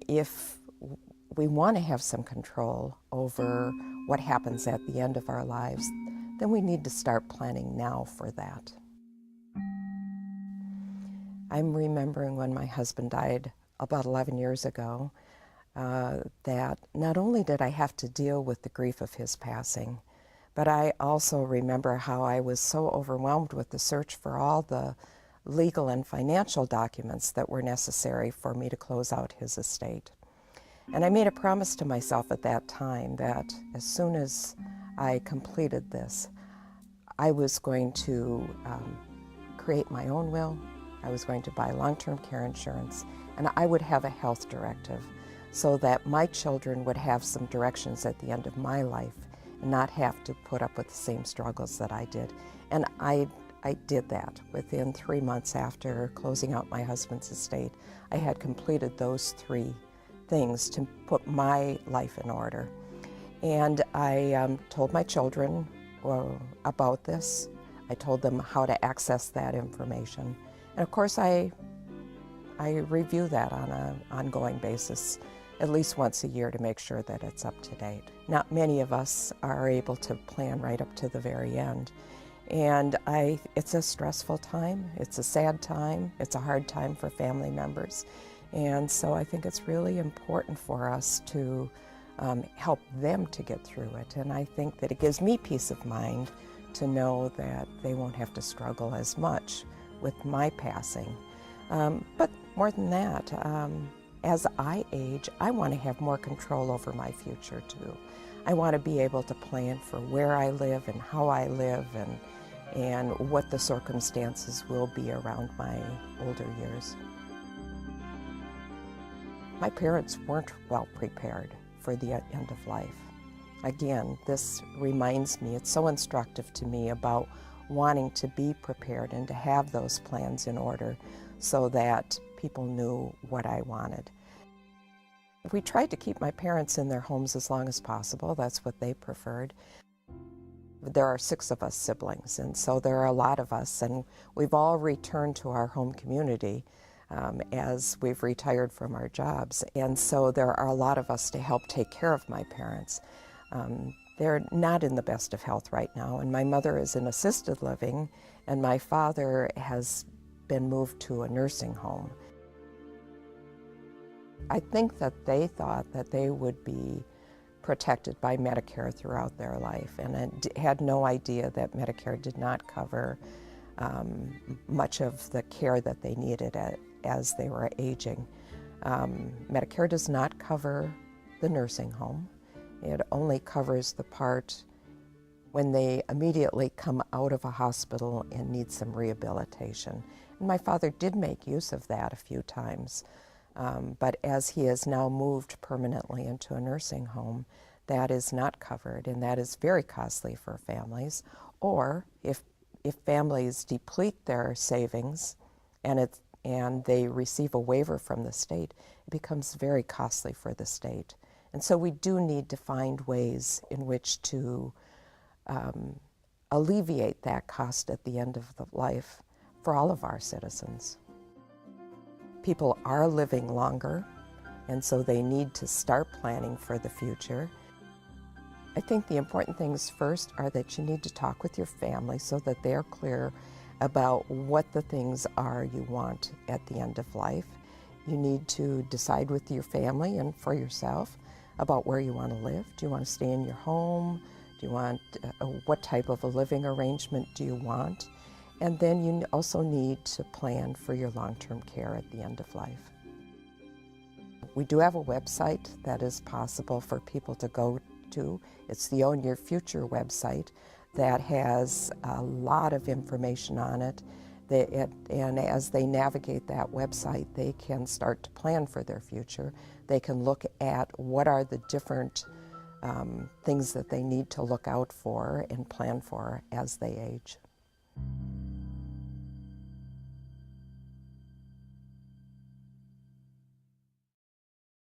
if we want to have some control over what happens at the end of our lives, then we need to start planning now for that. I'm remembering when my husband died about 11 years ago, that not only did I have to deal with the grief of his passing, but I also remember how I was so overwhelmed with the search for all the legal and financial documents that were necessary for me to close out his estate. And I made a promise to myself at that time that as soon as I completed this, I was going to create my own will, I was going to buy long-term care insurance, and I would have a health directive so that my children would have some directions at the end of my life and not have to put up with the same struggles that I did. And I did that. Within 3 months after closing out my husband's estate, I had completed those 3 things to put my life in order. And I told my children about this. I told them how to access that information. And of course, I review that on an ongoing basis, at least once a year, to make sure that it's up to date. Not many of us are able to plan right up to the very end. And it's a stressful time, it's a sad time, it's a hard time for family members. And so I think it's really important for us to help them to get through it. And I think that it gives me peace of mind to know that they won't have to struggle as much with my passing. But more than that, as I age, I want to have more control over my future too. I want to be able to plan for where I live and how I live and what the circumstances will be around my older years. My parents weren't well prepared for the end of life. Again, this reminds me, it's so instructive to me about wanting to be prepared and to have those plans in order so that people knew what I wanted. We tried to keep my parents in their homes as long as possible. That's what they preferred. There are 6 of us siblings, and so there are a lot of us, and we've all returned to our home community as we've retired from our jobs. And so there are a lot of us to help take care of my parents. They're not in the best of health right now, and my mother is in assisted living, and my father has been moved to a nursing home. I think that they thought that they would be protected by Medicare throughout their life, and had no idea that Medicare did not cover much of the care that they needed as they were aging. Medicare does not cover the nursing home. It only covers the part when they immediately come out of a hospital and need some rehabilitation. And my father did make use of that a few times. But as he has now moved permanently into a nursing home, that is not covered, and that is very costly for families. Or if families deplete their savings and they receive a waiver from the state, it becomes very costly for the state. And so we do need to find ways in which to alleviate that cost at the end of the life for all of our citizens. People are living longer, and so they need to start planning for the future. I think the important things first are that you need to talk with your family so that they're clear about what the things are you want at the end of life. You need to decide with your family and for yourself about where you want to live. Do you want to stay in your home? Do you want, what type of a living arrangement do you want? And then you also need to plan for your long-term care at the end of life. We do have a website that is possible for people to go to. It's the Own Your Future website that has a lot of information on it. And as they navigate that website, they can start to plan for their future. They can look at what are the different things that they need to look out for and plan for as they age.